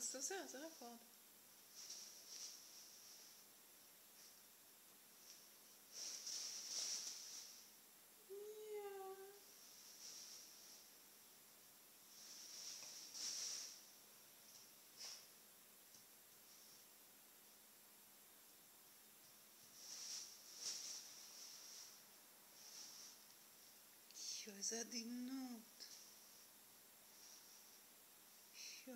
אז תעשה, זה רקורד. יו, איזה עדינות. יו.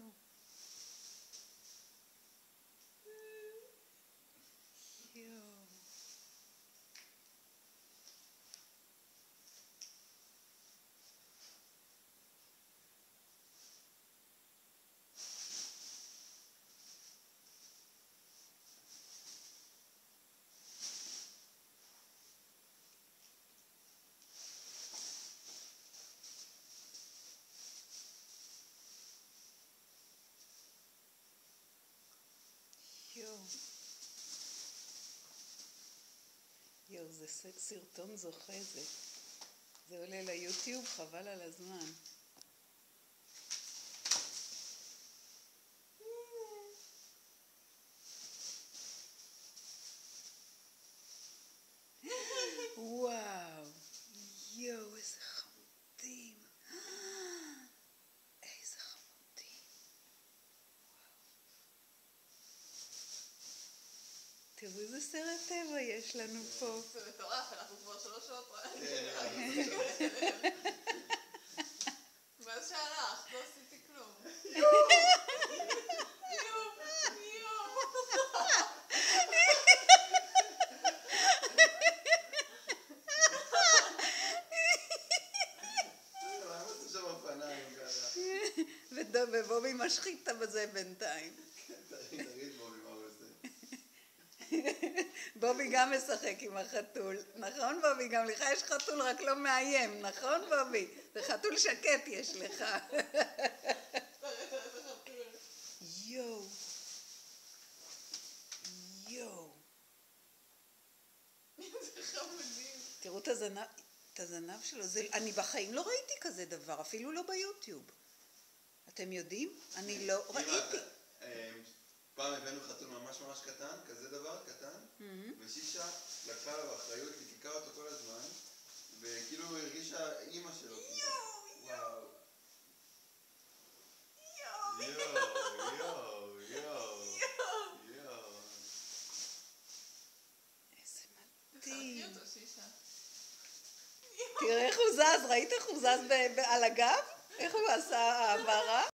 יו. יו, זה סרטון זוכה זה. זה עולה ליוטיוב, חבל על הזמן. וואו, יו, איזה חמודים. איזה חמודים. תראו איזה סרט טבע יש לנו פה. זה מטורף, אנחנו כבר 3 שעות ואז שהלך, לא עשיתי כלום. ובובי משחית בזה בינתיים. תגיד בובי מה הוא עושה. בובי גם משחק עם החתול, נכון בובי? גם לך יש חתול רק לא מאיים, נכון בובי? זה חתול שקט יש לך. יו. יו. זה חמודים. תראו את הזנב שלו, אני בחיים לא ראיתי כזה דבר, אפילו לא ביוטיוב. אתם יודעים? אני לא ראיתי. פעם הבאנו חתול ממש ממש קטן, כזה דבר קטן, ושישה לקחה עליו אחריות, היא תיקה אותו כל הזמן, וכאילו הוא הרגישה אימא שלו. וואו. יואו, יואו, יואו, יואו. איזה מדהים. חלקי אותו, שישה. תראה איך הוא זז, ראית איך הוא זז על הגב? איך הוא עשה העברה?